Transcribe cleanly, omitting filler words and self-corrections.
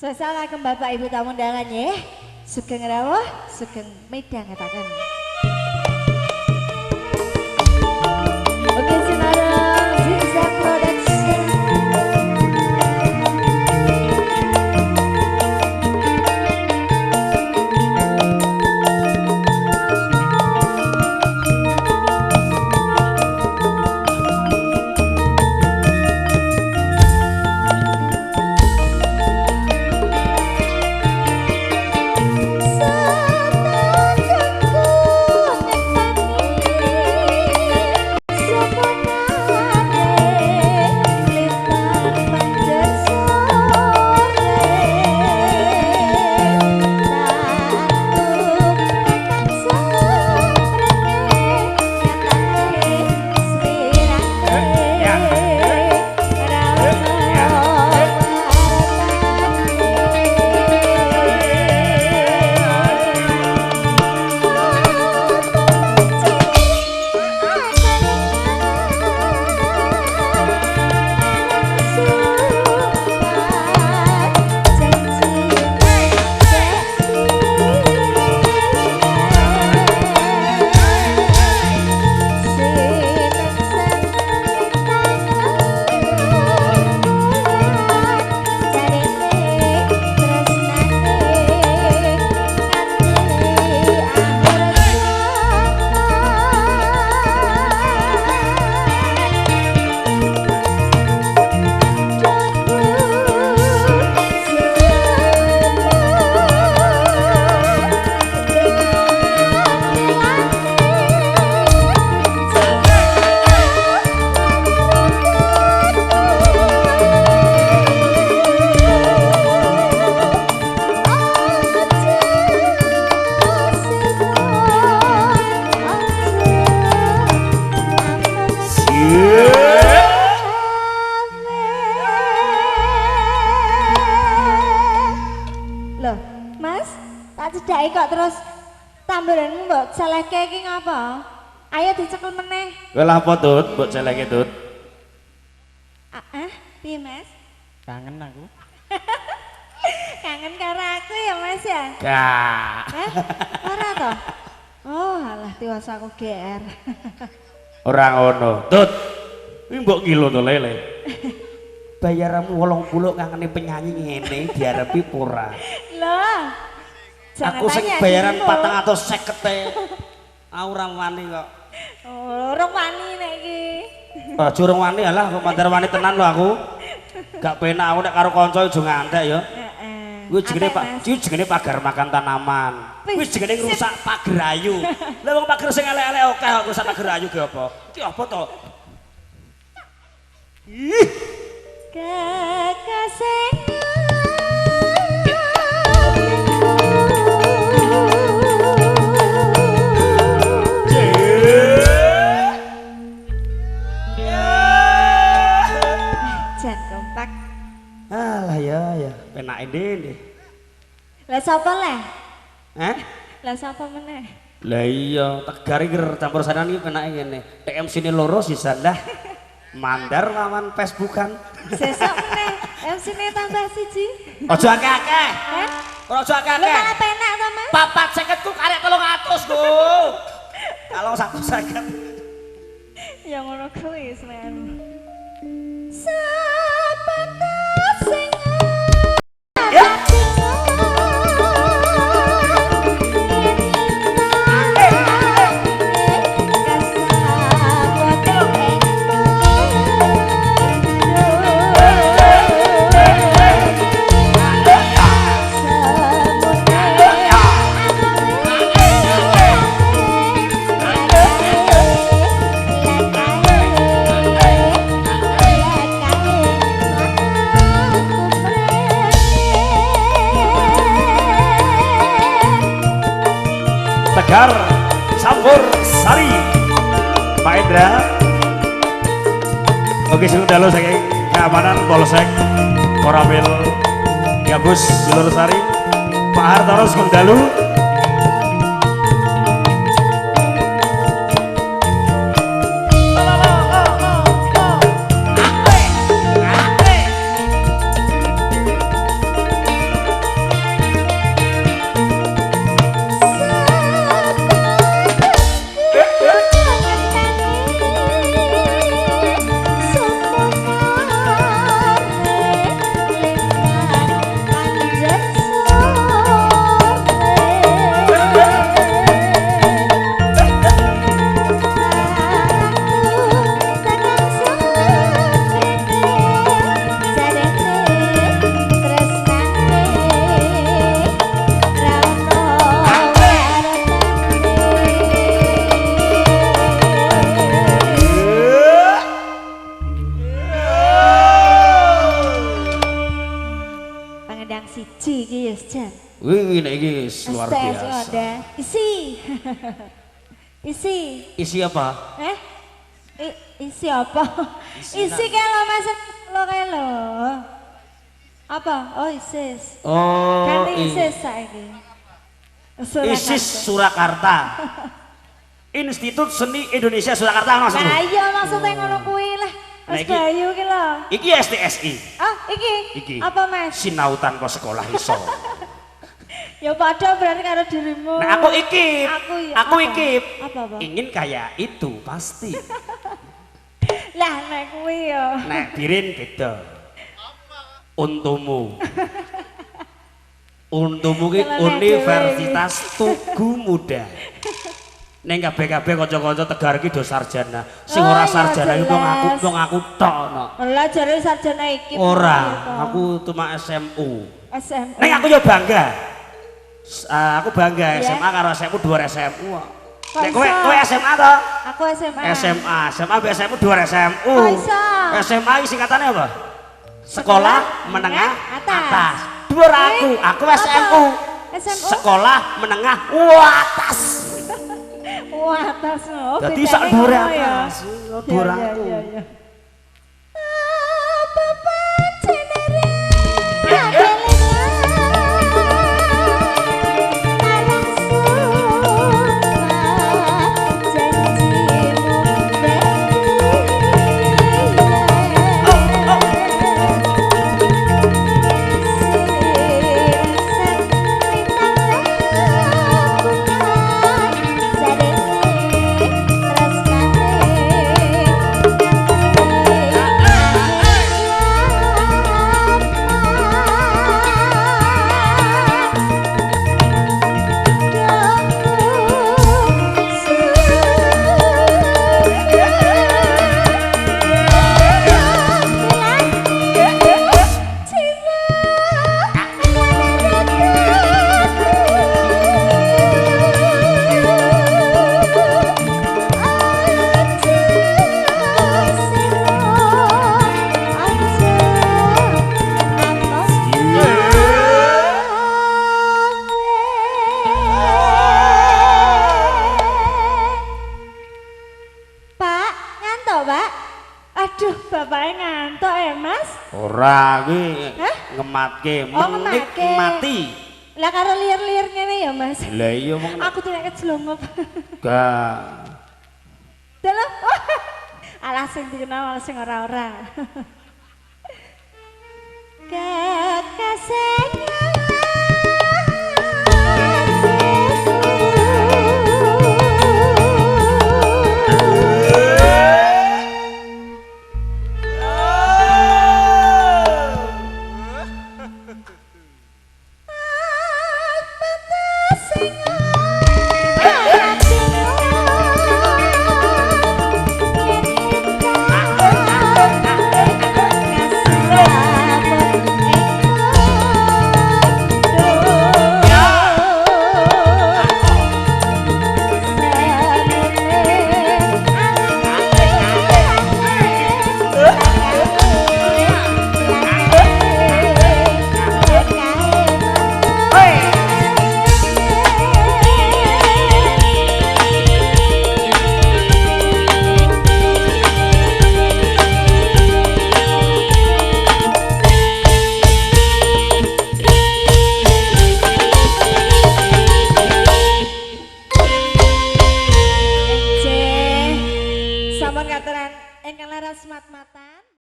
Sesal kagem Bapak Ibu tamu undangan nggih. Sugeng rawuh, sugeng midhangetaken. Oke, Sinara Zigzag Production. Loh, Mas, tak cedhaki kok terus tambalanmu mbok celehke iki ngapa? Ayo dicekel meneh. Kowe lha apa, Tut? Mbok celeke, Tut. Piye, Mas? Kangen aku. Kangen karo aku ya, Mas ya? Gak. Ora toh? Oh, alah tiwas aku GR. Ora ngono. Tut. Kuwi mbok ngilo to lele. Bayaranmu 80 ngangeni penyanyi ngene diarepi ora. Loh. Aku sing bayaran 450 e. Ora wani kok. Oh, ora wani nek iki. Jurung wani alah kok mandar wani tenan lho aku. Gak penak aku nek karo kanca aja ngantek ya. Heeh. Kuwi jenenge pagar makan tanaman. Kuwi jenenge ngrusak pagar ayu. Lah wong pagar sing elek-elek akeh kok ngrusak pagar ayu ki apa? Ki apa to? Ih. Kekasih jan kompak. Alah ya, penake ndene. Lah sapa le? Hah? Lah sapa meneh? Lah iya, Tegar iki campur sanan iki penake ngene. MC-ne loro sisan lah. Mandar lawan Facebookan. Sesuk meneh MC-ne tambah siji. Aja akeh-akeh. Hah? Ora aja Lho akeh-akeh. malah penak to, Mas? 450 ku karek 300 ku. Kalau 150. Ya ngono kuwi men. Sapa sing Ya. Tegar campur sari Pak Indra. Oke, sing dalu saking keamanan Polsek Koramil Gabus Julur Sari Pak Hartono sing dalu. yang siji iki ya jan. Wih nek iki luar Estes, biasa. ada. Isi. Isi. Isi apa? Isi apa? Isi kelo Mas lo kelo. Apa? Oh isis. Oh, Ganti isis saiki. Isis Surakarta. Institut Seni Indonesia Surakarta maksudmu? Nah iya maksudnya ngono kuwi lah. Nah, Mas iki- Bayu ki lho. Iki STSI. Oh, iki. Iki. Apa Mas? Sinau tanpa sekolah iso. Ya padha berarti karo dirimu. Nah, aku ikip. Aku apa? ikip. Apa? Ingin kayak itu pasti. Lah nek kuwi ya. Nek Birin beda. Untumu. Untumu ki Kalau nek Universitas Tugu Muda. Neng kabeh-kabeh kanca-kanca Tegar ki do sarjana. Sing Oh, ora iya, sarjana iku jelas. wong aku tok no. Lah jare sarjana iki. Ora, gitu. aku cuma SMU. SMA. Neng aku yo bangga. Aku bangga Iya. SMA karo SMU 2 SMU. Kok Nek kowe iso? kowe SMA to? Aku SMA. SMA be SMU 2 SMU. Kok iso? SMA iki singkatannya apa? Sekolah Menengah Atas. Dhuwur aku Apa? SMU. SMU? Sekolah Menengah Atas. Wah, atas no. Dadi bedanya sak dhuwure ngono ya. atas. Dhuwur Ya, aku. ya, ya. Apa panjenengan? Pak, ngantuk, Pak? Aduh, bapaknya ngantuk ya, Mas? Ora kuwi Hah? ngematke, Oh, menit ngematke. mati. Lah karo liar-liar ngene ya, Mas? Lah iya mong Aku tidak kecelungup. gak. Dalam alah sing dikenal malah sing ora-ora.